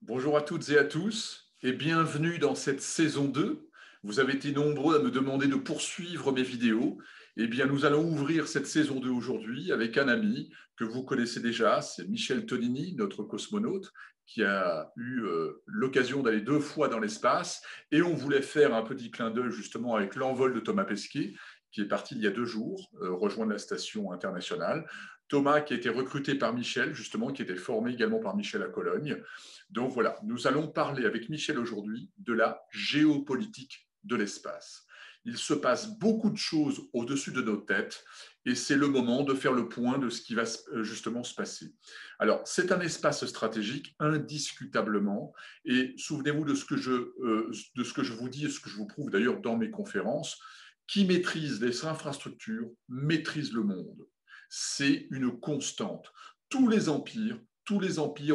Bonjour à toutes et à tous et bienvenue dans cette saison 2. Vous avez été nombreux à me demander de poursuivre mes vidéos. Eh bien, nous allons ouvrir cette saison 2 aujourd'hui avec un ami que vous connaissez déjà, c'est Michel Tonini, notre cosmonaute, qui a eu l'occasion d'aller 2 fois dans l'espace. Et on voulait faire un petit clin d'œil justement avec l'envol de Thomas Pesquet, qui est parti il y a 2 jours, rejoindre la station internationale. Thomas qui a été recruté par Michel, justement, qui était formé également par Michel à Cologne. Donc voilà, nous allons parler avec Michel aujourd'hui de la géopolitique de l'espace. Il se passe beaucoup de choses au-dessus de nos têtes et c'est le moment de faire le point de ce qui va justement se passer. Alors, c'est un espace stratégique indiscutablement et souvenez-vous de ce que je vous dis et ce que je vous prouve d'ailleurs dans mes conférences. Qui maîtrise les infrastructures maîtrise le monde. C'est une constante. Tous les empires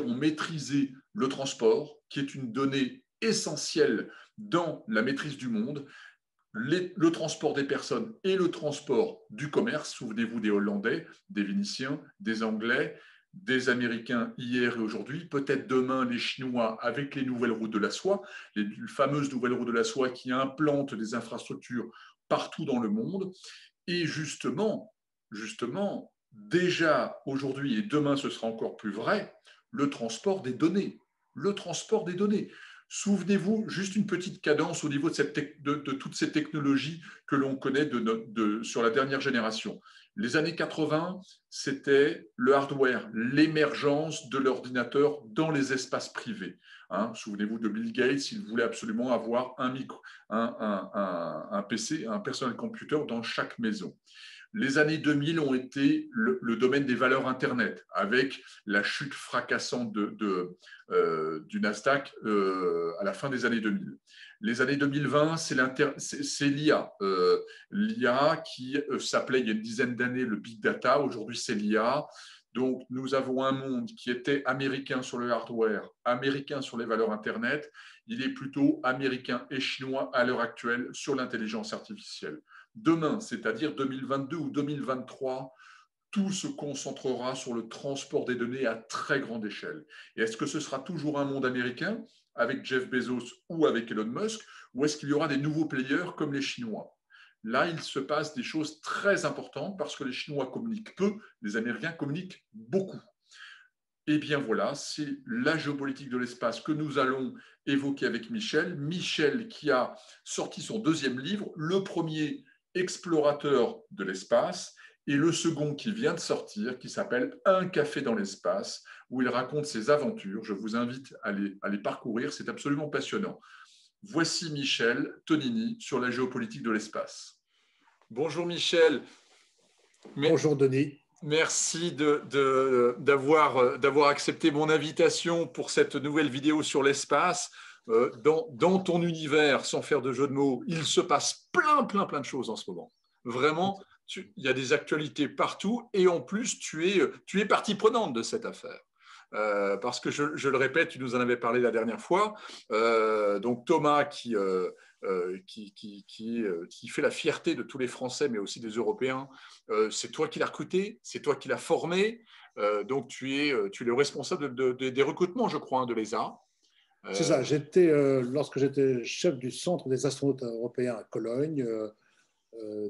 ont maîtrisé le transport, qui est une donnée essentielle dans la maîtrise du monde, le transport des personnes et le transport du commerce. Souvenez-vous des Hollandais, des Vénitiens, des Anglais, des Américains hier et aujourd'hui, peut-être demain les Chinois avec les nouvelles routes de la soie, les fameuses nouvelles routes de la soie qui implantent des infrastructures partout dans le monde. Et justement, déjà aujourd'hui et demain ce sera encore plus vrai, le transport des données. Le transport des données. Souvenez-vous, juste une petite cadence au niveau de toutes ces technologies que l'on connaît sur la dernière génération. Les années 80, c'était le hardware, l'émergence de l'ordinateur dans les espaces privés. Souvenez-vous de Bill Gates, il voulait absolument avoir un PC, un personal computer dans chaque maison. Les années 2000 ont été le domaine des valeurs Internet, avec la chute fracassante du Nasdaq à la fin des années 2000. Les années 2020, c'est l'IA. L'IA qui s'appelait il y a une dizaine d'années le Big Data, aujourd'hui c'est l'IA. Donc, nous avons un monde qui était américain sur le hardware, américain sur les valeurs Internet. Il est plutôt américain et chinois à l'heure actuelle sur l'intelligence artificielle. Demain, c'est-à-dire 2022 ou 2023, tout se concentrera sur le transport des données à très grande échelle. Et est-ce que ce sera toujours un monde américain avec Jeff Bezos ou avec Elon Musk, ou est-ce qu'il y aura des nouveaux players comme les Chinois? Là, il se passe des choses très importantes parce que les Chinois communiquent peu, les Américains communiquent beaucoup. Eh bien voilà, c'est la géopolitique de l'espace que nous allons évoquer avec Michel. Michel qui a sorti son 2e livre, le premier explorateur de l'espace, et le second qui vient de sortir, qui s'appelle Un café dans l'espace, où il raconte ses aventures. Je vous invite à les parcourir, c'est absolument passionnant. Voici Michel Tonini sur la géopolitique de l'espace. Bonjour Michel. Bonjour Denis. Merci d'avoir accepté mon invitation pour cette nouvelle vidéo sur l'espace. Dans ton univers, sans faire de jeu de mots, il se passe plein de choses en ce moment. Vraiment, il y a des actualités partout et en plus, tu es partie prenante de cette affaire. Parce que je le répète, tu nous en avais parlé la dernière fois. Donc Thomas qui fait la fierté de tous les Français, mais aussi des Européens. C'est toi qui l'as recruté, c'est toi qui l'as formé. Donc tu es le responsable des recrutements, je crois, de l'ESA. C'est ça, lorsque j'étais chef du Centre des astronautes européens à Cologne,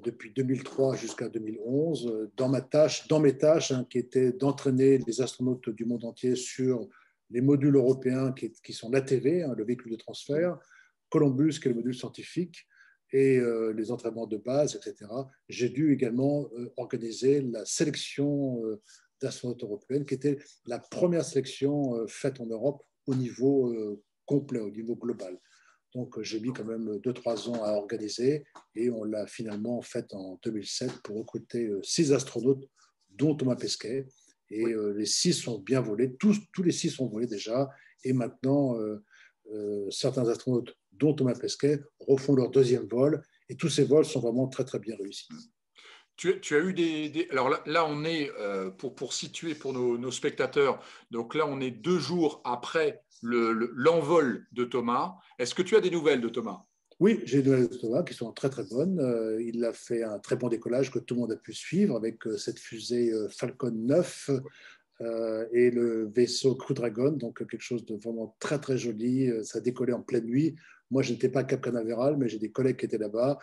depuis 2003 jusqu'à 2011, dans mes tâches qui étaient d'entraîner les astronautes du monde entier sur les modules européens qui sont l'ATV, le véhicule de transfert, Columbus, qui est le module scientifique, et les entraînements de base, etc. J'ai dû également organiser la sélection d'astronautes européennes, qui était la première sélection faite en Europe au niveau complet, au niveau global. Donc, j'ai mis quand même 2-3 ans à organiser et on l'a finalement fait en 2007 pour recruter 6 astronautes, dont Thomas Pesquet. Et les 6 sont bien volés, tous les 6 sont volés déjà. Et maintenant, certains astronautes, dont Thomas Pesquet, refont leur 2e vol. Et tous ces vols sont vraiment très bien réussis. Tu as eu Alors là on est, pour situer pour nos spectateurs, donc là, on est 2 jours après l'envol de Thomas. Est-ce que tu as des nouvelles de Thomas? Oui, j'ai des nouvelles de Thomas qui sont très bonnes. Il a fait un très bon décollage que tout le monde a pu suivre avec cette fusée Falcon 9 et le vaisseau Crew Dragon, donc quelque chose de vraiment très très joli. Ça décollait en pleine nuit. Moi, je n'étais pas à Cap Canaveral, mais j'ai des collègues qui étaient là-bas.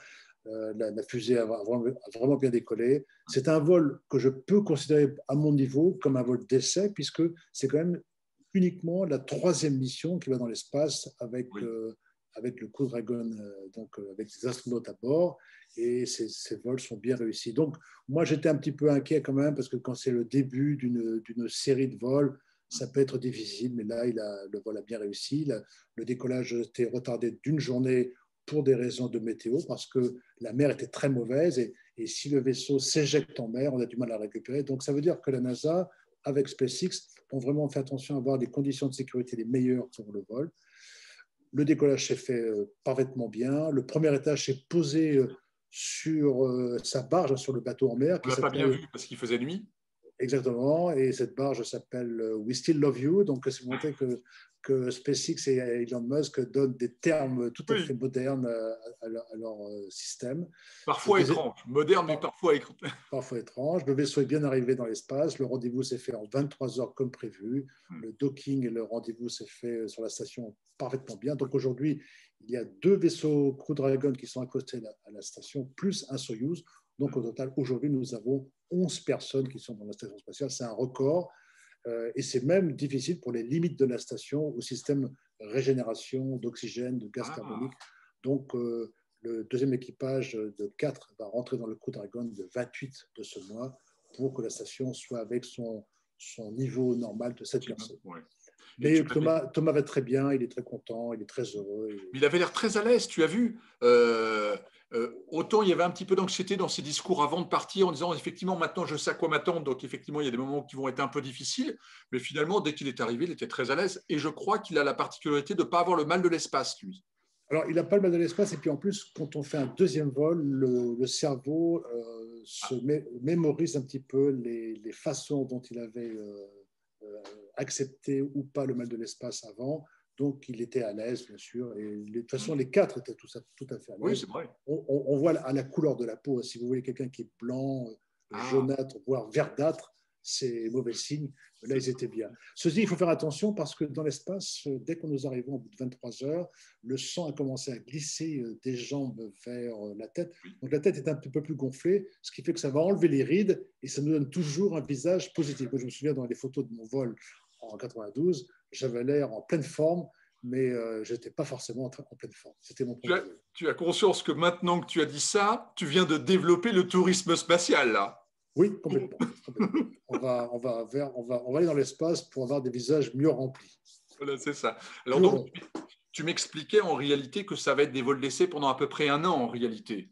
La fusée a vraiment bien décollé. C'est un vol que je peux considérer à mon niveau comme un vol d'essai, puisque c'est quand même uniquement la troisième mission qui va dans l'espace Oui. avec le Crew Dragon, avec des astronautes à bord. Et ces vols sont bien réussis. Donc, moi, j'étais un petit peu inquiet quand même, parce que quand c'est le début d'une série de vols, ça peut être difficile, mais là, le vol a bien réussi. Le décollage était retardé d'une journée pour des raisons de météo, parce que la mer était très mauvaise, et si le vaisseau s'éjecte en mer, on a du mal à le récupérer. Donc, ça veut dire que la NASA, avec SpaceX, ont vraiment fait attention à avoir des conditions de sécurité les meilleures pour le vol. Le décollage s'est fait parfaitement bien. Le premier étage s'est posé sur sa barge, sur le bateau en mer, On qui l'a pas bien s'appelle vu parce qu'il faisait nuit. exactement, et cette barge s'appelle We Still Love You. Donc, c'est pour montrer que SpaceX et Elon Musk donnent des termes tout à fait Oui. modernes à leur système. Le Parfois deuxième, étrange, moderne mais parfois étrange. parfois étrange. Le vaisseau est bien arrivé dans l'espace. Le rendez-vous s'est fait en 23 heures comme prévu. Le docking et le rendez-vous s'est fait sur la station parfaitement bien. Donc aujourd'hui, il y a 2 vaisseaux Crew Dragon qui sont accostés à la station, plus un Soyuz. Donc au total, aujourd'hui, nous avons 11 personnes qui sont dans la station spatiale. C'est un record. Et c'est même difficile pour les limites de la station au système régénération d'oxygène, de gaz Ah, carbonique. Donc, le deuxième équipage de 4 va rentrer dans le Crew Dragon le 28 de ce mois pour que la station soit avec son niveau normal de 7 personnes. ouais. Et Mais Thomas va très bien, il est très content, il est très heureux. il avait l'air très à l'aise, tu as vu. Autant il y avait un petit peu d'anxiété dans ses discours avant de partir en disant effectivement maintenant je sais à quoi m'attendre, donc effectivement il y a des moments qui vont être un peu difficiles, mais finalement dès qu'il est arrivé il était très à l'aise et je crois qu'il a la particularité de ne pas avoir le mal de l'espace lui. Alors, il n'a pas le mal de l'espace, et puis en plus, quand on fait un deuxième vol, le cerveau mémorise un petit peu les façons dont il avait euh, accepté ou pas le mal de l'espace avant. Donc, il était à l'aise, bien sûr. Et de toute façon, les 4 étaient tout à fait à Oui, c'est l'aise. vrai. On voit à la couleur de la peau, si vous voyez quelqu'un qui est blanc, Ah, jaunâtre, voire verdâtre, c'est mauvais signe. Là, c'est ils ça. étaient bien. Ceci, il faut faire attention, parce que dans l'espace, dès que nous arrivons au bout de 23 heures, le sang a commencé à glisser des jambes vers la tête. Oui. Donc la tête est un petit peu plus gonflée, ce qui fait que ça va enlever les rides et ça nous donne toujours un visage positif. Moi, je me souviens dans les photos de mon vol en 92, j'avais l'air en pleine forme, mais je n'étais pas forcément en pleine forme. C'était mon Tu premier as, vol. tu as conscience que maintenant que tu as dit ça, tu viens de développer le tourisme spatial là. Oui, complètement. Complètement. On va aller dans l'espace pour avoir des visages mieux remplis. Voilà, c'est ça. Alors Plus donc, ronds. tu m'expliquais en réalité que ça va être des vols d'essai pendant à peu près un an en réalité.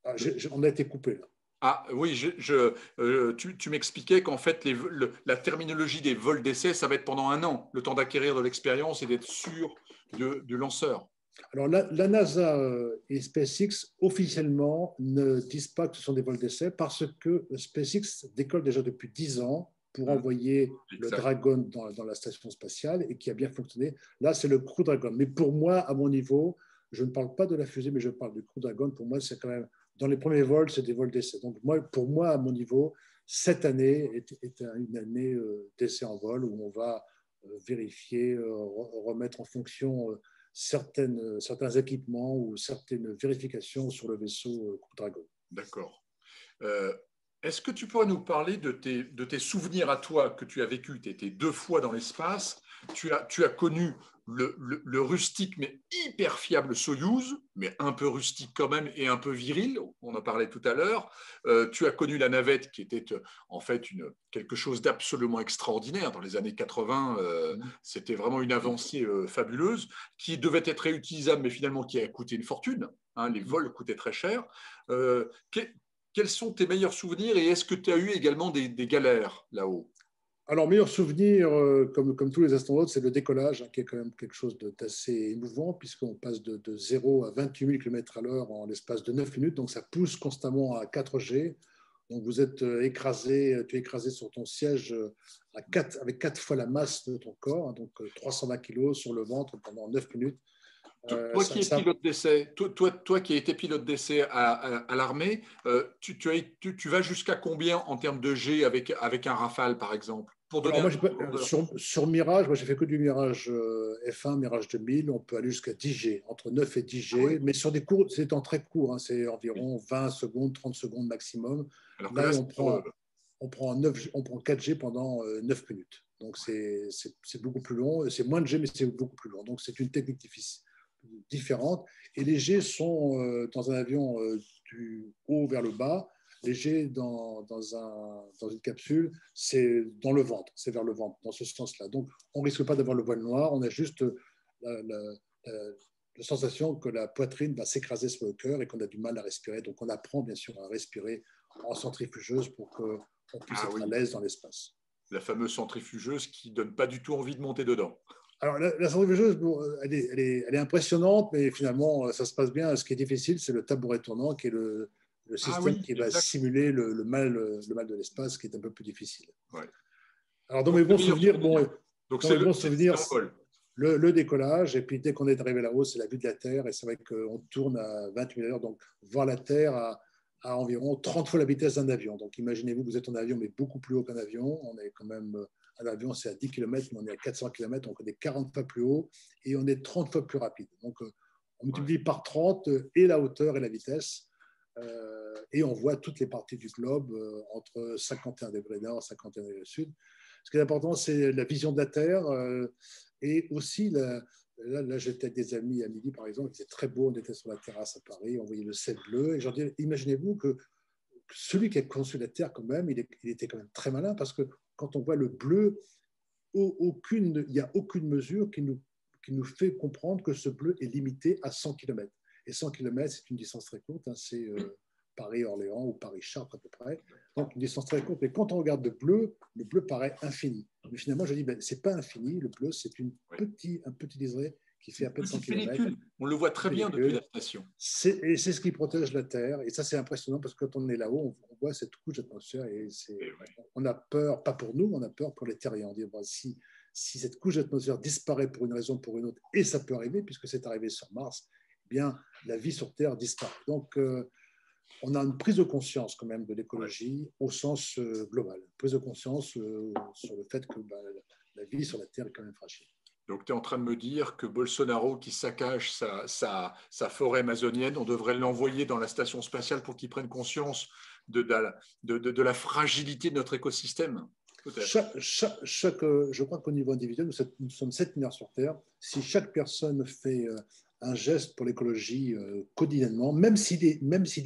Ah, on a été coupé là. Ah oui, tu m'expliquais qu'en fait, la terminologie des vols d'essai, ça va être pendant un an, le temps d'acquérir de l'expérience et d'être sûr du lanceur. Alors, la NASA et SpaceX officiellement ne disent pas que ce sont des vols d'essai, parce que SpaceX décolle déjà depuis 10 ans pour envoyer le Exact. Dragon dans la station spatiale, et qui a bien fonctionné. Là, c'est le Crew Dragon. Mais pour moi, à mon niveau, je ne parle pas de la fusée, mais je parle du Crew Dragon. Pour moi, c'est quand même, dans les premiers vols, c'est des vols d'essai. Donc, pour moi, à mon niveau, cette année est une année d'essai en vol, où on va vérifier, remettre en fonction certains équipements ou certaines vérifications sur le vaisseau Crew Dragon. D'accord. Euh, Est-ce que tu pourrais nous parler de tes souvenirs à toi que tu as vécu? Tu étais 2 fois dans l'espace, tu as connu le rustique mais hyper fiable Soyouz, mais un peu rustique quand même et un peu viril, on en parlait tout à l'heure. Tu as connu la navette qui était en fait quelque chose d'absolument extraordinaire. Dans les années 80, c'était vraiment une avancée fabuleuse qui devait être réutilisable mais finalement qui a coûté une fortune. Hein, les vols coûtaient très cher. Euh, Quels sont tes meilleurs souvenirs et est-ce que tu as eu également des galères là-haut? Alors, meilleur souvenir, comme tous les astronautes, c'est le décollage, hein, qui est quand même quelque chose d'assez émouvant, puisqu'on passe de 0 à 28 000 km à l'heure en l'espace de 9 minutes. Donc, ça pousse constamment à 4G. Donc, vous êtes écrasé, tu es écrasé sur ton siège avec 4 fois la masse de ton corps, hein, donc 320 kg sur le ventre pendant 9 minutes. Toi qui es pilote d'essai, toi qui as été pilote d'essai à l'armée, tu vas jusqu'à combien en termes de G avec un Rafale, par exemple, pour donner Alors, moi, un sur Mirage, moi, j'ai fait que du Mirage F1, Mirage 2000. On peut aller jusqu'à 10 G, entre 9 et 10 Ah G, ouais. mais sur des cours, c'est en très court, hein, c'est Oui. environ 20 secondes, 30 secondes maximum. Alors que Là, là, on prend 9, on prend 4 G pendant 9 minutes. Donc, c'est beaucoup plus long. C'est moins de G, mais c'est beaucoup plus long. Donc, c'est une technique différente. Et les G sont dans un avion du haut vers le bas. Les G dans une capsule, c'est dans le ventre, c'est vers le ventre, dans ce sens-là. Donc, on ne risque pas d'avoir le voile noir, on a juste la sensation que la poitrine va s'écraser sur le cœur et qu'on a du mal à respirer. Donc, on apprend bien sûr à respirer en centrifugeuse pour qu'on puisse ah être à oui, l'aise dans l'espace. la fameuse centrifugeuse qui donne pas du tout envie de monter dedans. Alors, la centrifugeuse, bon, elle est impressionnante, mais finalement, ça se passe bien. Ce qui est difficile, c'est le tabouret tournant, qui est le Ah système oui, qui va exact. simuler le mal de l'espace, qui est un peu plus difficile. Ouais. Alors, Donc, le meilleur souvenir. Donc, dans mes bons c'est souvenirs, l'envol. le décollage, et puis dès qu'on est arrivé là-haut, c'est la vue de la Terre, et c'est vrai qu'on tourne à 28 000 heures, donc voir la Terre à environ 30 fois la vitesse d'un avion. Donc, imaginez-vous, vous êtes en avion, mais beaucoup plus haut qu'un avion. On est quand même, un avion, c'est à 10 km, mais on est à 400 km, donc on est 40 fois plus haut, et on est 30 fois plus rapide. Donc, on Ouais. multiplie par 30 et la hauteur et la vitesse. Et on voit toutes les parties du globe entre 51 degrés nord et 51 degrés sud. Ce qui est important, c'est la vision de la Terre et aussi, là j'étais avec des amis à midi, par exemple, c'était très beau, on était sur la terrasse à Paris, on voyait le ciel bleu, et je leur dis, imaginez-vous que celui qui a conçu la Terre, quand même, il était quand même très malin, parce que quand on voit le bleu, il n'y a aucune mesure qui nous fait comprendre que ce bleu est limité à 100 km. Et 100 km, c'est une distance très courte, hein, c'est Paris-Orléans ou Paris-Chartres à peu près. Donc une distance très courte. Mais quand on regarde le bleu paraît infini. Mais finalement, je dis, ben, ce n'est pas infini, le bleu, c'est un petit liseré qui fait à peine 100 Petite km. pellicule. On le voit très bien depuis la station. Et c'est ce qui protège la Terre. Et ça, c'est impressionnant parce que quand on est là-haut, on voit cette couche d'atmosphère et on a peur, pas pour nous, on a peur pour les terriens. On dit, bon, si cette couche d'atmosphère disparaît pour une raison ou pour une autre, et ça peut arriver puisque c'est arrivé sur Mars, eh bien, la vie sur Terre disparaît. Donc, on a une prise de conscience quand même de l'écologie au sens global. Une prise de conscience sur le fait que la vie sur la Terre est quand même fragile. Donc, tu es en train de me dire que Bolsonaro, qui saccage sa forêt amazonienne, on devrait l'envoyer dans la station spatiale pour qu'il prenne conscience de la fragilité de notre écosystème, peut-être. Je crois qu'au niveau individuel, nous sommes 7 milliards sur Terre. Si chaque personne fait un geste pour l'écologie quotidiennement, même s'il est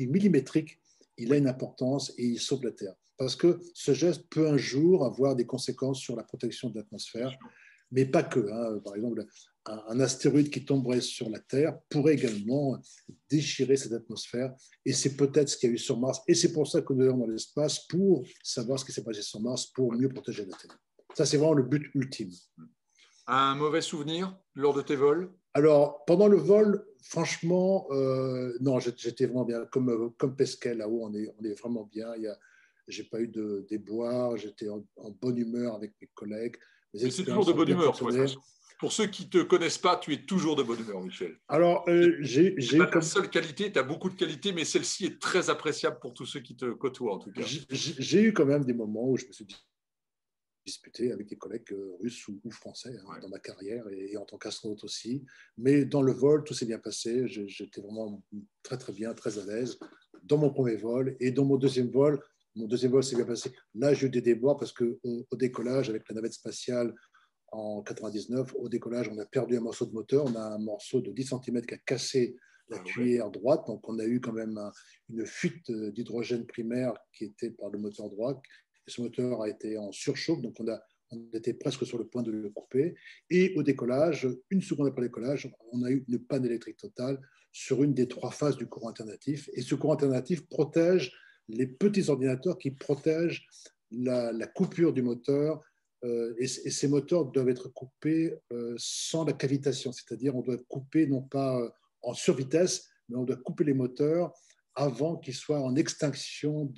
millimétrique, il a une importance et il sauve la Terre. Parce que ce geste peut un jour avoir des conséquences sur la protection de l'atmosphère, mais pas que. Hein. Par exemple, un astéroïde qui tomberait sur la Terre pourrait également déchirer cette atmosphère. Et c'est peut-être ce qu'il y a eu sur Mars. Et c'est pour ça que nous allons dans l'espace, pour savoir ce qui s'est passé sur Mars, pour mieux protéger la Terre. Ça, c'est vraiment le but ultime. Un mauvais souvenir lors de tes vols? Alors, pendant le vol, franchement, non, j'étais vraiment bien. Comme Pesquet, là-haut, on est vraiment bien. Je n'ai pas eu de déboire, j'étais en bonne humeur avec mes collègues. Mais c'est toujours de bonne humeur, toi. Pour ceux qui ne te connaissent pas, tu es toujours de bonne humeur, Michel. Alors, j'ai eu ta seule qualité, tu as beaucoup de qualités, mais celle-ci est très appréciable pour tous ceux qui te côtoient, en tout cas. J'ai eu quand même des moments où je me suis disputé avec des collègues russes ou français dans ma carrière et en tant qu'astronaute aussi. Mais dans le vol, tout s'est bien passé. J'étais vraiment très, très bien, très à l'aise dans mon premier vol. Et dans mon deuxième vol s'est bien passé. Là, j'ai eu des déboires parce qu'au décollage, avec la navette spatiale en 99, au décollage, on a perdu un morceau de moteur. On a un morceau de 10 cm qui a cassé la tuyère droite. Donc, on a eu quand même une fuite d'hydrogène primaire qui était par le moteur droit. Et ce moteur a été en surchauffe, donc on était presque sur le point de le couper. Et au décollage, une seconde après le décollage, on a eu une panne électrique totale sur une des 3 phases du courant alternatif. Et ce courant alternatif protège les petits ordinateurs qui protègent la coupure du moteur. Et ces moteurs doivent être coupés sans la cavitation, c'est-à-dire on doit couper non pas en survitesse, mais on doit couper les moteurs avant qu'ils soient en extinction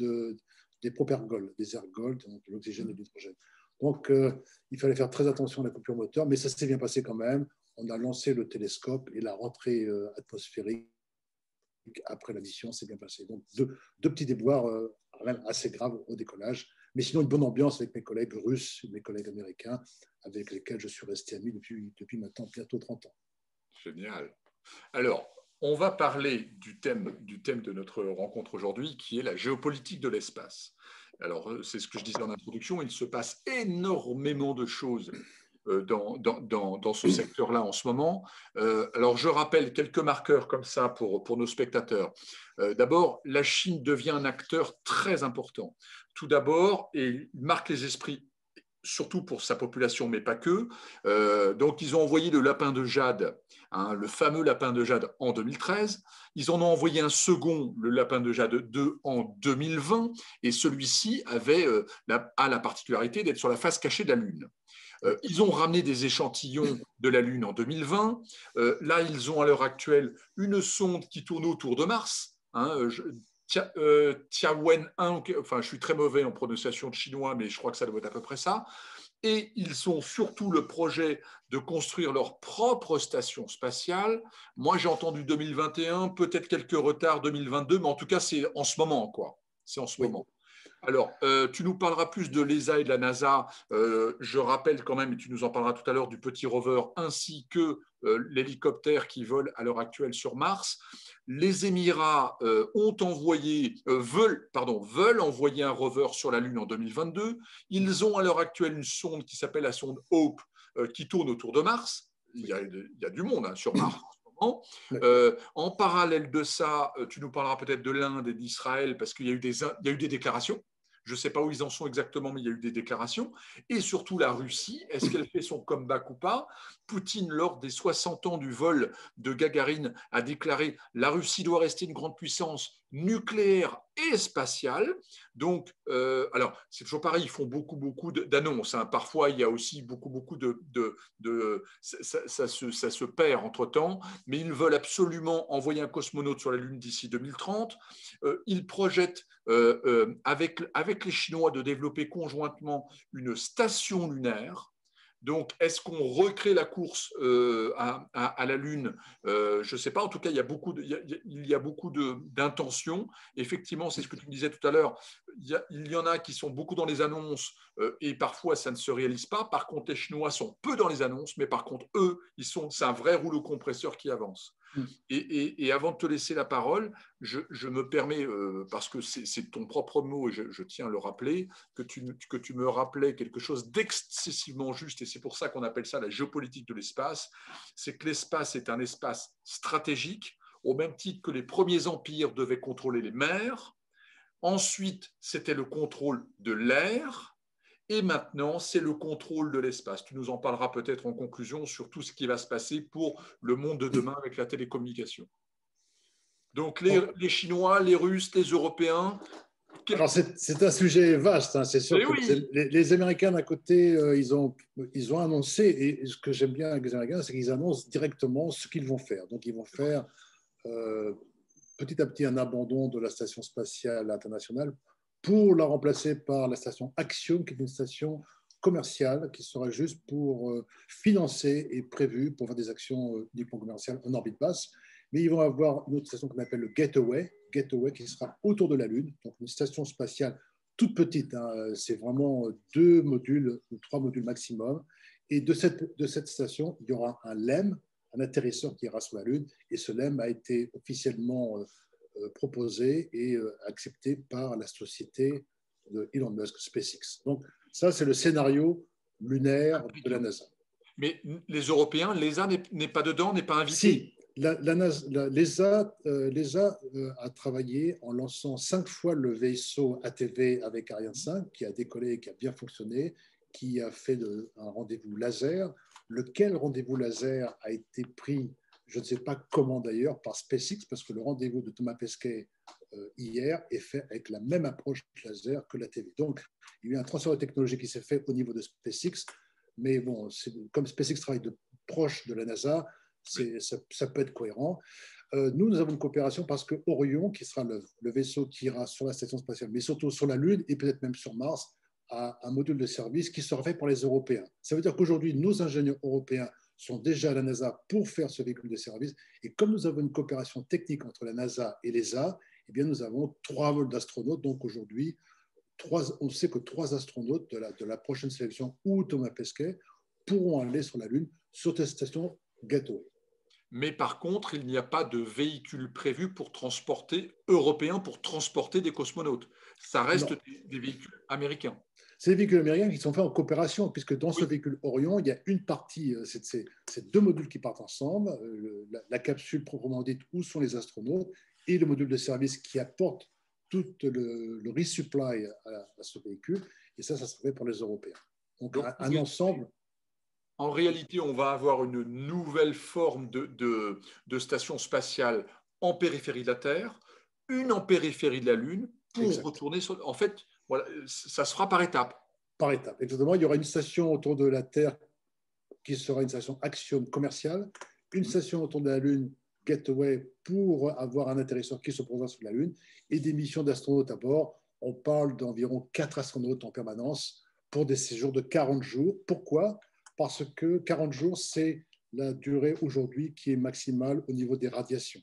des propergols, des ergols, donc de l'oxygène et de l'hydrogène. Donc, il fallait faire très attention à la coupure moteur, mais ça s'est bien passé quand même. on a lancé le télescope et la rentrée atmosphérique après la mission s'est bien passée. Donc, deux petits déboires assez graves au décollage. Mais sinon, une bonne ambiance avec mes collègues russes, mes collègues américains, avec lesquels je suis resté ami depuis maintenant bientôt 30 ans. Génial. Alors, on va parler du thème de notre rencontre aujourd'hui, qui est la géopolitique de l'espace. Alors, c'est ce que je disais en introduction, il se passe énormément de choses dans ce secteur-là en ce moment. Alors, je rappelle quelques marqueurs comme ça pour nos spectateurs. D'abord, la Chine devient un acteur très important. Tout d'abord, et il marque les esprits, surtout pour sa population, mais pas que. Donc, ils ont envoyé le lapin de Jade, le fameux lapin de Jade, en 2013. Ils en ont envoyé un second, le lapin de Jade 2, en 2020. Et celui-ci a la particularité d'être sur la face cachée de la Lune. Ils ont ramené des échantillons de la Lune en 2020. Là, ils ont à l'heure actuelle une sonde qui tourne autour de Mars. Tiawen 1, enfin je suis très mauvais en prononciation de chinois, mais je crois que ça doit être à peu près ça. Et ils ont surtout le projet de construire leur propre station spatiale. Moi, j'ai entendu 2021, peut-être quelques retards 2022, mais en tout cas, c'est en ce moment, quoi. C'est en ce moment. Alors, tu nous parleras plus de l'ESA et de la NASA. Je rappelle quand même, et tu nous en parleras tout à l'heure, du petit rover ainsi que l'hélicoptère qui vole à l'heure actuelle sur Mars. Les Émirats veulent envoyer un rover sur la Lune en 2022. Ils ont à l'heure actuelle une sonde qui s'appelle la sonde Hope qui tourne autour de Mars. Il y a du monde sur Mars. En parallèle de ça, tu nous parleras peut-être de l'Inde et d'Israël parce qu'il y a eu des déclarations. Je ne sais pas où ils en sont exactement, mais il y a eu des déclarations. Et surtout la Russie, est-ce qu'elle fait son comeback ou pas? Poutine, lors des 60 ans du vol de Gagarine, a déclaré « La Russie doit rester une grande puissance nucléaire et spatiale ». Donc, alors, c'est toujours pareil, ils font beaucoup d'annonces. Parfois, il y a aussi beaucoup ça se perd entre-temps, mais ils veulent absolument envoyer un cosmonaute sur la Lune d'ici 2030. Ils projettent avec les Chinois de développer conjointement une station lunaire. Donc, est-ce qu'on recrée la course à la Lune? Je ne sais pas. En tout cas, il y a beaucoup d'intentions. Effectivement, c'est ce que tu me disais tout à l'heure. Il y en a qui sont beaucoup dans les annonces et parfois, ça ne se réalise pas. Par contre, les Chinois sont peu dans les annonces, mais par contre, eux, c'est un vrai rouleau compresseur qui avance. Et avant de te laisser la parole, je me permets, parce que c'est ton propre mot, et je tiens à le rappeler, que tu me rappelais quelque chose d'excessivement juste, et c'est pour ça qu'on appelle ça la géopolitique de l'espace, c'est que l'espace est un espace stratégique, au même titre que les premiers empires devaient contrôler les mers, ensuite c'était le contrôle de l'air, et maintenant, c'est le contrôle de l'espace. Tu nous en parleras peut-être en conclusion sur tout ce qui va se passer pour le monde de demain avec la télécommunication. Donc, les Chinois, les Russes, les Européens. Alors, c'est un sujet vaste. C'est sûr que oui. les Américains, d'un côté, ils ont annoncé, et ce que j'aime bien avec les Américains, c'est qu'ils annoncent directement ce qu'ils vont faire. Donc, ils vont faire petit à petit un abandon de la station spatiale internationale pour la remplacer par la station Axiom, qui est une station commerciale qui sera juste pour financer et prévue pour faire des actions uniquement commerciales en orbite basse. Mais ils vont avoir une autre station qu'on appelle le Gateway qui sera autour de la Lune, donc une station spatiale toute petite. C'est vraiment 2 modules ou 3 modules maximum. Et de cette station, il y aura un LEM, un atterrisseur qui ira sur la Lune. Et ce LEM a été officiellement proposé et accepté par la société de Elon Musk, SpaceX. Donc ça, c'est le scénario lunaire de la NASA. Mais les Européens, l'ESA n'est pas dedans, n'est pas invité? Si, l'ESA a travaillé en lançant 5 fois le vaisseau ATV avec Ariane 5, qui a décollé, qui a bien fonctionné, qui a fait un rendez-vous laser, lequel rendez-vous laser a été pris, je ne sais pas comment d'ailleurs, par SpaceX, parce que le rendez-vous de Thomas Pesquet hier est fait avec la même approche laser que la TV. Donc, il y a eu un transfert de technologie qui s'est fait au niveau de SpaceX, mais bon, comme SpaceX travaille proche de la NASA, ça peut être cohérent. Nous avons une coopération parce que Orion, qui sera le vaisseau qui ira sur la station spatiale, mais surtout sur la Lune et peut-être même sur Mars, a un module de service qui sera fait pour les Européens. Ça veut dire qu'aujourd'hui, nos ingénieurs européens sont déjà à la NASA pour faire ce véhicule de service. Et comme nous avons une coopération technique entre la NASA et l'ESA, eh bien, nous avons 3 vols d'astronautes. Donc aujourd'hui, on sait que 3 astronautes de la prochaine sélection ou Thomas Pesquet pourront aller sur la Lune sur cette station Gateway. Mais par contre, il n'y a pas de véhicule prévu pour transporter, européen, pour transporter des cosmonautes. Ça reste des véhicules américains. C'est des véhicules américains qui sont faits en coopération, puisque dans ce véhicule Orion, il y a une partie, c'est 2 modules qui partent ensemble, la capsule proprement dite où sont les astronautes, et le module de service qui apporte tout le resupply à ce véhicule, et ça sera fait pour les Européens. Donc un ensemble. En réalité, on va avoir une nouvelle forme de station spatiale en périphérie de la Terre, une en périphérie de la Lune, pour retourner sur... En fait, voilà, ça se fera par étapes. Par étapes, exactement. Il y aura une station autour de la Terre qui sera une station Axiom commerciale, une station autour de la Lune, Gateway, pour avoir un atterrisseur qui se posera sur la Lune, et des missions d'astronautes à bord. On parle d'environ 4 astronautes en permanence pour des séjours de 40 jours. Pourquoi ? Parce que 40 jours, c'est la durée aujourd'hui qui est maximale au niveau des radiations.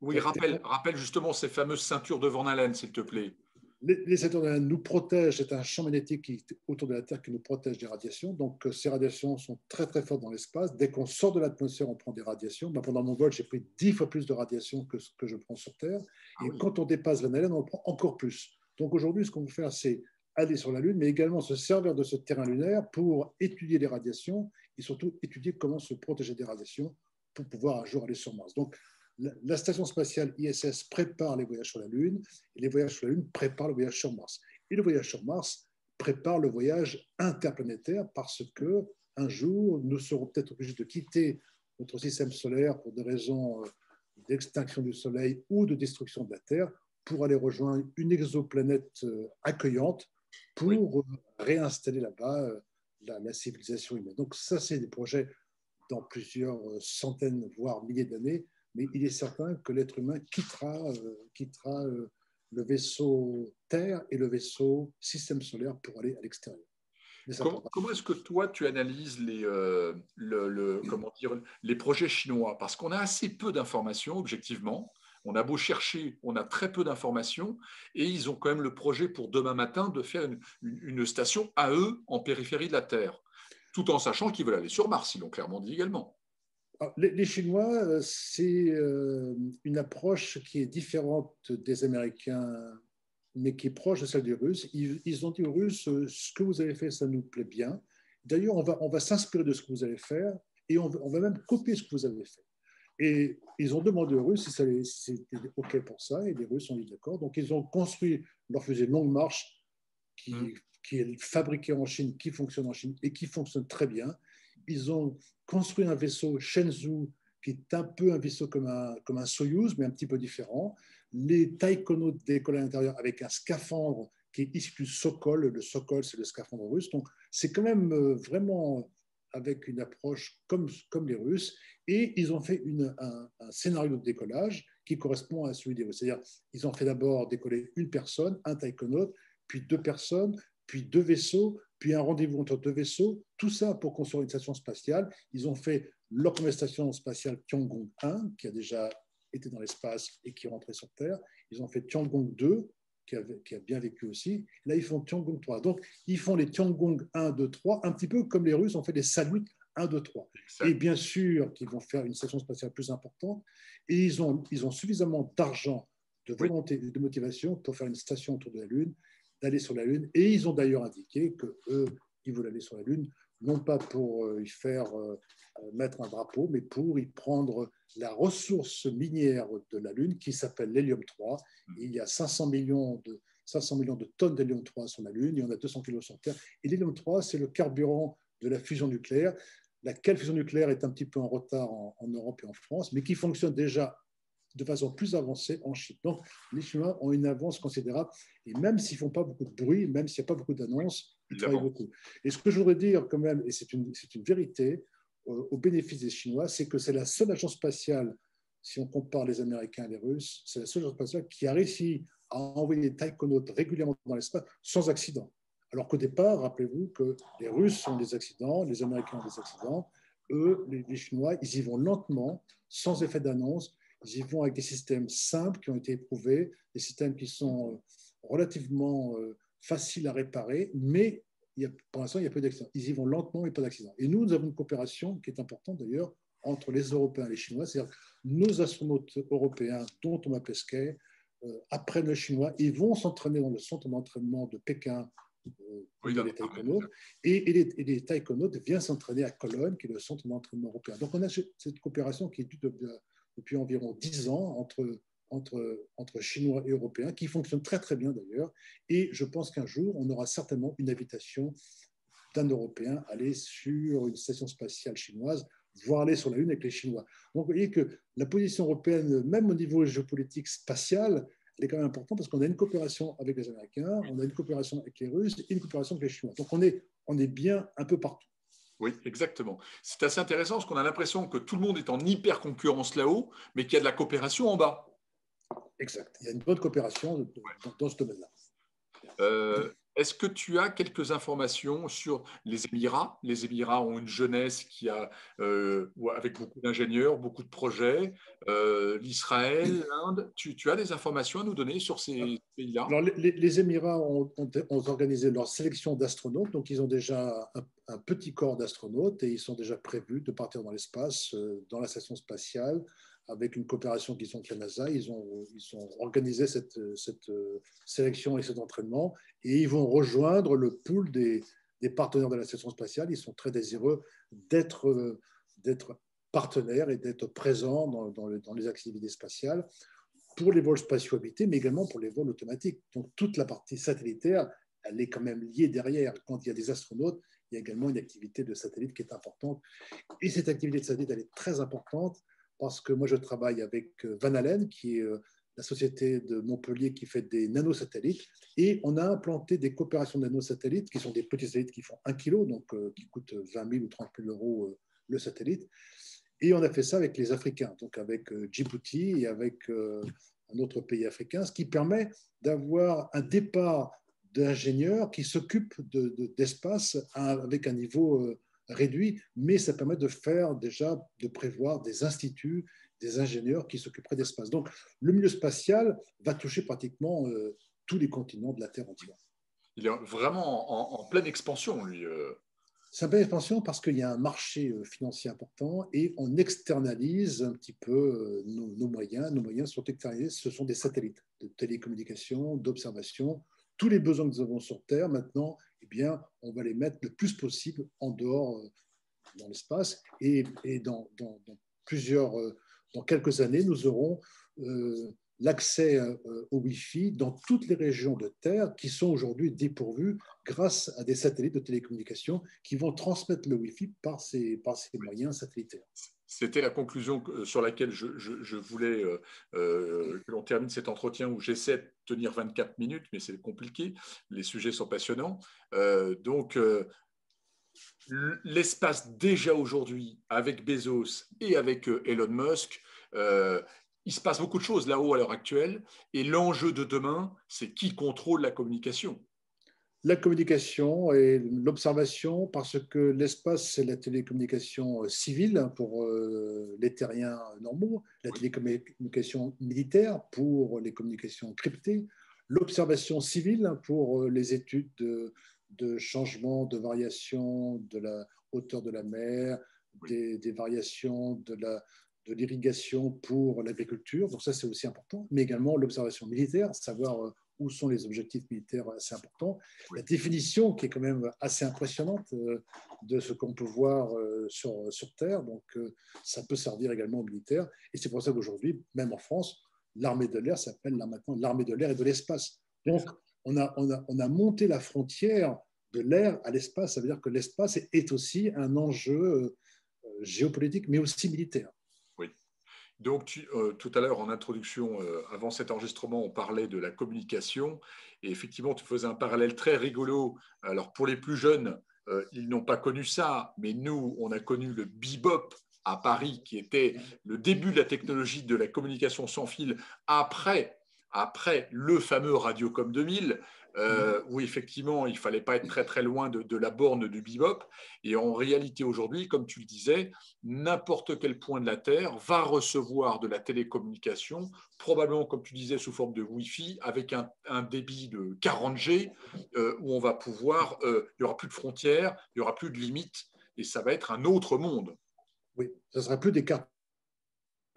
Oui, rappelle justement ces fameuses ceintures de Van Allen, s'il te plaît. Les ceintures de Van Allen nous protègent, c'est un champ magnétique qui est autour de la Terre qui nous protège des radiations. Donc, ces radiations sont très, très fortes dans l'espace. Dès qu'on sort de l'atmosphère, on prend des radiations. Pendant mon vol, j'ai pris 10 fois plus de radiations que ce que je prends sur Terre. Et quand on dépasse Van Allen, on en prend encore plus. Donc, aujourd'hui, ce qu'on veut faire, c'est aller sur la Lune, mais également se servir de ce terrain lunaire pour étudier les radiations et surtout étudier comment se protéger des radiations pour pouvoir un jour aller sur Mars. Donc, la station spatiale ISS prépare les voyages sur la Lune et les voyages sur la Lune préparent le voyage sur Mars. Et le voyage sur Mars prépare le voyage interplanétaire parce que un jour, nous serons peut-être obligés de quitter notre système solaire pour des raisons d'extinction du Soleil ou de destruction de la Terre pour aller rejoindre une exoplanète accueillante pour réinstaller là-bas la civilisation humaine. Donc ça, c'est des projets dans plusieurs centaines, voire milliers d'années, mais il est certain que l'être humain quittera le vaisseau Terre et le vaisseau système solaire pour aller à l'extérieur. Comment est-ce que toi, tu analyses les projets chinois? Parce qu'on a assez peu d'informations, objectivement. On a beau chercher, on a très peu d'informations, et ils ont quand même le projet pour demain matin de faire une station à eux en périphérie de la Terre, tout en sachant qu'ils veulent aller sur Mars, ils l'ont clairement dit également. Les Chinois, c'est une approche qui est différente des Américains, mais qui est proche de celle des Russes. Ils ont dit aux Russes, ce que vous avez fait, ça nous plaît bien. D'ailleurs, on va s'inspirer de ce que vous allez faire, et on va même copier ce que vous avez fait. Et ils ont demandé aux Russes si c'était OK pour ça, et les Russes ont dit d'accord. Donc, ils ont construit leur fusée Longue Marche, qui est fabriquée en Chine, qui fonctionne en Chine, et qui fonctionne très bien. Ils ont construit un vaisseau Shenzhou, qui est un peu un vaisseau comme un Soyouz, mais un petit peu différent. Les taïkonautes décollent à l'intérieur avec un scaphandre qui est issu du Sokol. Le Sokol, c'est le scaphandre russe. Donc, c'est quand même vraiment avec une approche comme les Russes. Et ils ont fait un scénario de décollage qui correspond à celui des Russes. C'est-à-dire, ils ont fait d'abord décoller une personne, un taïkonaute, puis 2 personnes, puis 2 vaisseaux, puis un rendez-vous entre 2 vaisseaux, tout ça pour construire une station spatiale. Ils ont fait leur première station spatiale Tiangong 1, qui a déjà été dans l'espace et qui est rentrée sur Terre. Ils ont fait Tiangong 2, qui a bien vécu aussi. Là, ils font Tiangong 3. Donc, ils font les Tiangong 1, 2, 3, un petit peu comme les Russes ont fait les Salyut 1, 2, 3. Et bien sûr qu'ils vont faire une station spatiale plus importante. Et ils ont suffisamment d'argent, de volonté et de motivation pour faire une station autour de la Lune, d'aller sur la Lune. Et ils ont d'ailleurs indiqué qu'eux, ils veulent aller sur la Lune, non pas pour y faire mettre un drapeau, mais pour y prendre la ressource minière de la Lune qui s'appelle l'hélium-3. Il y a 500 millions de tonnes d'hélium-3 sur la Lune, il y en a 200 kilos sur Terre. Et l'hélium-3, c'est le carburant de la fusion nucléaire, laquelle fusion nucléaire est un petit peu en retard en Europe et en France, mais qui fonctionne déjà de façon plus avancée en Chine. Donc, les Chinois ont une avance considérable, et même s'ils ne font pas beaucoup de bruit, même s'il n'y a pas beaucoup d'annonces, ils travaillent beaucoup. Et ce que je voudrais dire quand même, et c'est une vérité, au bénéfice des Chinois, c'est que c'est la seule agence spatiale, si on compare les Américains et les Russes, c'est la seule agence spatiale qui a réussi à envoyer des taïkonautes régulièrement dans l'espace sans accident. Alors qu'au départ, rappelez-vous que les Russes ont des accidents, les Américains ont des accidents, eux, les Chinois, ils y vont lentement, sans effet d'annonce. Ils y vont avec des systèmes simples qui ont été éprouvés, des systèmes qui sont relativement faciles à réparer, mais pour l'instant, il n'y a pas d'accident. Ils y vont lentement et pas d'accident. Et nous avons une coopération qui est importante d'ailleurs entre les Européens et les Chinois. C'est-à-dire que nos astronautes européens, dont Thomas Pesquet, apprennent le chinois et vont s'entraîner dans le centre d'entraînement de Pékin pour les taïkonautes. Et les taïkonautes viennent s'entraîner à Cologne, qui est le centre d'entraînement européen. Donc on a cette coopération qui est depuis environ 10 ans entre Chinois et Européens, qui fonctionne très très bien d'ailleurs. Et je pense qu'un jour, on aura certainement une invitation d'un Européen à aller sur une station spatiale chinoise, voire aller sur la Lune avec les Chinois. Donc vous voyez que la position européenne, même au niveau géopolitique spatial, elle est quand même importante parce qu'on a une coopération avec les Américains, on a une coopération avec les Russes et une coopération avec les Chinois. Donc on est bien un peu partout. Oui, exactement. C'est assez intéressant parce qu'on a l'impression que tout le monde est en hyper concurrence là-haut, mais qu'il y a de la coopération en bas. Exact. Il y a une bonne coopération dans ce domaine-là. Est-ce que tu as quelques informations sur les Émirats? Les Émirats ont une jeunesse avec beaucoup d'ingénieurs, beaucoup de projets. L'Israël, l'Inde, tu as des informations à nous donner sur ces pays-là? Alors, les Émirats ont organisé leur sélection d'astronautes, donc ils ont déjà un petit corps d'astronautes et ils sont déjà prévus de partir dans l'espace, dans la station spatiale, avec une coopération qu'ils ont avec la NASA. Ils ont organisé cette sélection et cet entraînement et ils vont rejoindre le pool des partenaires de la station spatiale. Ils sont très désireux d'être partenaires et d'être présents dans les activités spatiales pour les vols spatiaux habités, mais également pour les vols automatiques. Donc toute la partie satellitaire, elle est quand même liée derrière. Quand il y a des astronautes, il y a également une activité de satellite qui est importante. Et cette activité de satellite, elle est très importante parce que moi, je travaille avec Van Allen, qui est la société de Montpellier qui fait des nanosatellites. Et on a implanté des coopérations de nanosatellites, qui sont des petits satellites qui font 1 kg, donc qui coûtent 20 000 ou 30 000 euros le satellite. Et on a fait ça avec les Africains, donc avec Djibouti et avec un autre pays africain, ce qui permet d'avoir un départ d'ingénieurs qui s'occupent d'espace avec un niveau réduit, mais ça permet de prévoir des instituts, des ingénieurs qui s'occuperaient d'espace. Donc le milieu spatial va toucher pratiquement tous les continents de la Terre entière. Il est vraiment en pleine expansion, lui. C'est une belle expansion parce qu'il y a un marché financier important et on externalise un petit peu nos moyens. Nos moyens sont externalisés, ce sont des satellites de télécommunication, d'observation. Tous les besoins que nous avons sur Terre, maintenant, eh bien, on va les mettre le plus possible en dehors dans l'espace. Et dans quelques années, nous aurons l'accès au Wi-Fi dans toutes les régions de Terre qui sont aujourd'hui dépourvues grâce à des satellites de télécommunication qui vont transmettre le Wi-Fi par ces moyens satellitaires. C'était la conclusion sur laquelle je voulais que l'on termine cet entretien où j'essaie de tenir 24 minutes, mais c'est compliqué. Les sujets sont passionnants. L'espace déjà aujourd'hui avec Bezos et avec Elon Musk, il se passe beaucoup de choses là-haut à l'heure actuelle. Et l'enjeu de demain, c'est qui contrôle la communication. La communication et l'observation, parce que l'espace, c'est la télécommunication civile pour les terriens normaux, la télécommunication militaire pour les communications cryptées, l'observation civile pour les études de changement, de variation de la hauteur de la mer, des variations de l'irrigation pour l'agriculture. Donc ça, c'est aussi important, mais également l'observation militaire, savoir où sont les objectifs militaires assez importants. La définition qui est quand même assez impressionnante de ce qu'on peut voir sur Terre, donc ça peut servir également aux militaires. Et c'est pour ça qu'aujourd'hui, même en France, l'armée de l'air s'appelle maintenant l'armée de l'air et de l'espace. Donc on a monté la frontière de l'air à l'espace. Ça veut dire que l'espace est aussi un enjeu géopolitique, mais aussi militaire. Donc, tout à l'heure, en introduction, avant cet enregistrement, on parlait de la communication. Et effectivement, tu faisais un parallèle très rigolo. Alors, pour les plus jeunes, ils n'ont pas connu ça, mais nous, on a connu le bebop à Paris, qui était le début de la technologie de la communication sans fil après après le fameux Radiocom 2000, où effectivement, il ne fallait pas être très très loin de la borne du bebop. Et en réalité, aujourd'hui, comme tu le disais, n'importe quel point de la Terre va recevoir de la télécommunication, probablement, comme tu disais, sous forme de Wi-Fi, avec un débit de 40G, où on va pouvoir, il n'y aura plus de frontières, il n'y aura plus de limites, et ça va être un autre monde. Oui, ce ne sera plus des cartes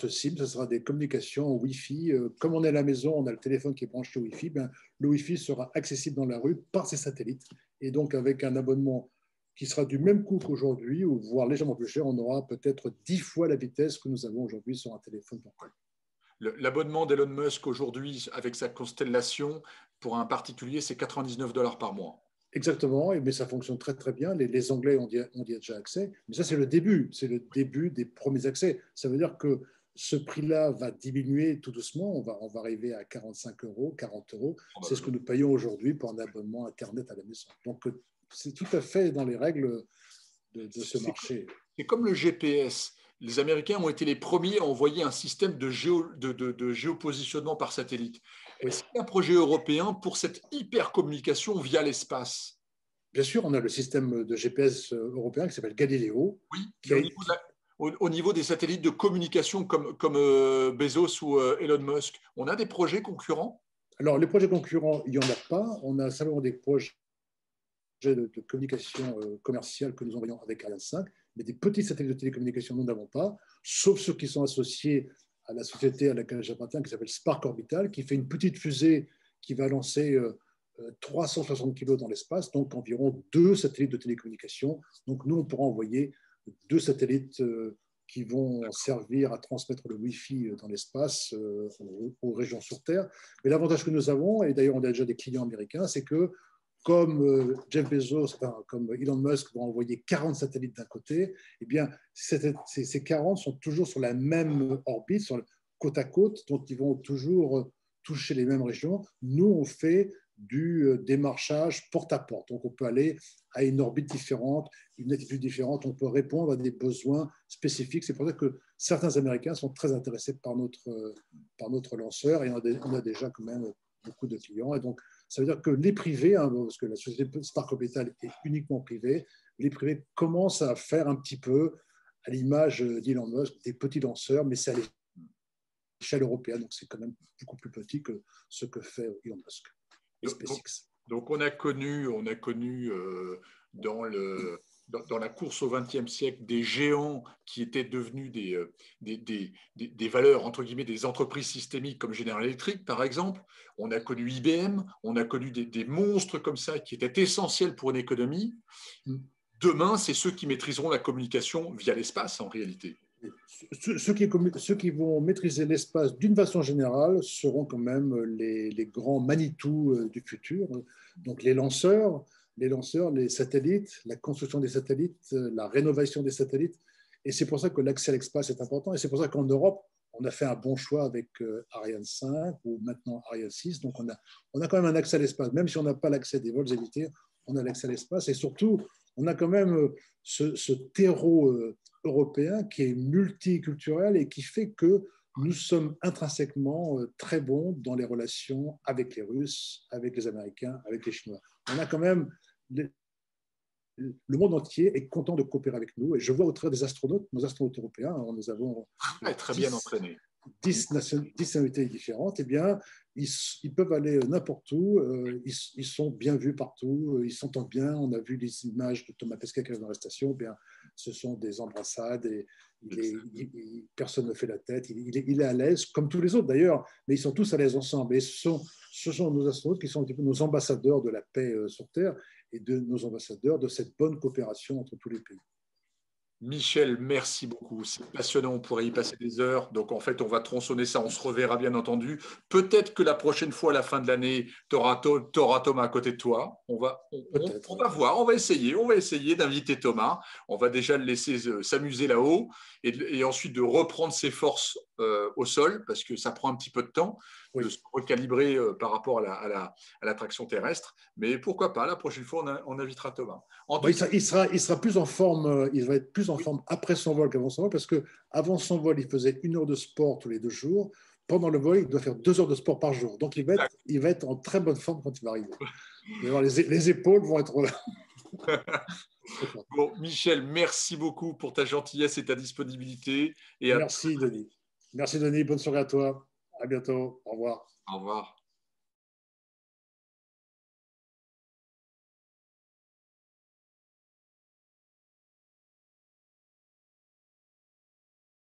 SIM, ce sera des communications Wi-Fi. Comme on est à la maison, on a le téléphone qui est branché au Wi-Fi, ben, le Wi-Fi sera accessible dans la rue par ces satellites. Et donc, avec un abonnement qui sera du même coût qu'aujourd'hui, ou voire légèrement plus cher, on aura peut-être 10 fois la vitesse que nous avons aujourd'hui sur un téléphone portable. L'abonnement d'Elon Musk aujourd'hui, avec sa constellation, pour un particulier, c'est 99 $ par mois. Exactement, mais ça fonctionne très très bien. Les Anglais ont déjà accès, mais ça c'est le début des premiers accès. Ça veut dire que ce prix-là va diminuer tout doucement, on va arriver à 45 euros, 40 euros. C'est ce que nous payons aujourd'hui pour un abonnement Internet à la maison. Donc c'est tout à fait dans les règles de ce marché. C'est comme le GPS. Les Américains ont été les premiers à envoyer un système de géopositionnement par satellite. Oui. Est-ce qu'il y a un projet européen pour cette hypercommunication via l'espace? Bien sûr, on a le système de GPS européen qui s'appelle Galileo. Oui, au niveau des satellites de communication comme Bezos ou Elon Musk, on a des projets concurrents? Alors, les projets concurrents, il n'y en a pas. On a simplement des projets de communication commerciale que nous envoyons avec Ariane 5, mais des petits satellites de télécommunication, nous n'avons pas, sauf ceux qui sont associés à la société à laquelle j'appartiens, qui s'appelle Spark Orbital, qui fait une petite fusée qui va lancer 360 kg dans l'espace, donc environ 2 satellites de télécommunication. Donc nous, on pourra envoyer 2 satellites qui vont servir à transmettre le Wi-Fi dans l'espace aux régions sur Terre. Mais l'avantage que nous avons, et d'ailleurs on a déjà des clients américains, c'est que comme Jeff Bezos, comme Elon Musk vont envoyer 40 satellites d'un côté, eh bien, ces 40 sont toujours sur la même orbite, sur côte à côte, donc ils vont toujours toucher les mêmes régions. Nous, on fait du démarchage porte à porte. Donc, on peut aller à une orbite différente, une altitude différente, on peut répondre à des besoins spécifiques. C'est pour ça que certains Américains sont très intéressés par notre lanceur et on a déjà quand même beaucoup de clients. Et donc, ça veut dire que les privés, parce que la société Spark Orbital est uniquement privée, les privés commencent à faire un petit peu, à l'image d'Elon Musk, des petits lanceurs, mais c'est à l'échelle européenne, donc c'est quand même beaucoup plus petit que ce que fait Elon Musk et SpaceX. Donc on a connu dans la course au XXe siècle des géants qui étaient devenus des valeurs, entre guillemets, des entreprises systémiques comme General Electric, par exemple. On a connu IBM, on a connu des monstres comme ça qui étaient essentiels pour une économie. Demain, c'est ceux qui maîtriseront la communication via l'espace, en réalité. Ceux qui vont maîtriser l'espace d'une façon générale seront quand même les grands Manitou du futur. Donc les lanceurs, les satellites, la construction des satellites, la rénovation des satellites. Et c'est pour ça que l'accès à l'espace est important. Et c'est pour ça qu'en Europe, on a fait un bon choix avec Ariane 5 ou maintenant Ariane 6. Donc on a quand même un accès à l'espace. Même si on n'a pas l'accès des vols évités, on a l'accès à l'espace. Et surtout, on a quand même ce terreau européen qui est multiculturel et qui fait que nous sommes intrinsèquement très bons dans les relations avec les Russes, avec les Américains, avec les Chinois. On a quand même le monde entier est content de coopérer avec nous. Et je vois au travers des astronautes, nos astronautes européens, nous avons très bien entraînés. 10 nationalités différentes, eh bien, ils peuvent aller n'importe où, ils sont bien vus partout, ils s'entendent bien. On a vu les images de Thomas Pesquet qui est dans la station, eh bien, ce sont des embrassades, et personne ne fait la tête, il est à l'aise, comme tous les autres d'ailleurs, mais ils sont tous à l'aise ensemble. Et ce sont nos astronautes qui sont un petit peu nos ambassadeurs de la paix sur Terre et de nos ambassadeurs de cette bonne coopération entre tous les pays. Michel, merci beaucoup. C'est passionnant, on pourrait y passer des heures. Donc, en fait, on va tronçonner ça, on se reverra bien entendu. Peut-être que la prochaine fois, à la fin de l'année, tu auras Thomas à côté de toi. On va voir, on va essayer d'inviter Thomas. On va déjà le laisser s'amuser là-haut et ensuite de reprendre ses forces au sol, parce que ça prend un petit peu de temps de se recalibrer par rapport à l'attraction terrestre. Mais pourquoi pas, la prochaine fois, on invitera Thomas. Il sera plus en forme, il va être plus en forme après son vol qu'avant son vol, parce qu'avant son vol, il faisait 1 heure de sport tous les 2 jours. pendant le vol, il doit faire 2 heures de sport par jour. Donc, il va être en très bonne forme quand il va arriver. Les épaules vont être… Bon, Michel, merci beaucoup pour ta gentillesse et ta disponibilité. Et Merci, Denis. Merci, Denis. Bonne soirée à toi. À bientôt. Au revoir. Au revoir.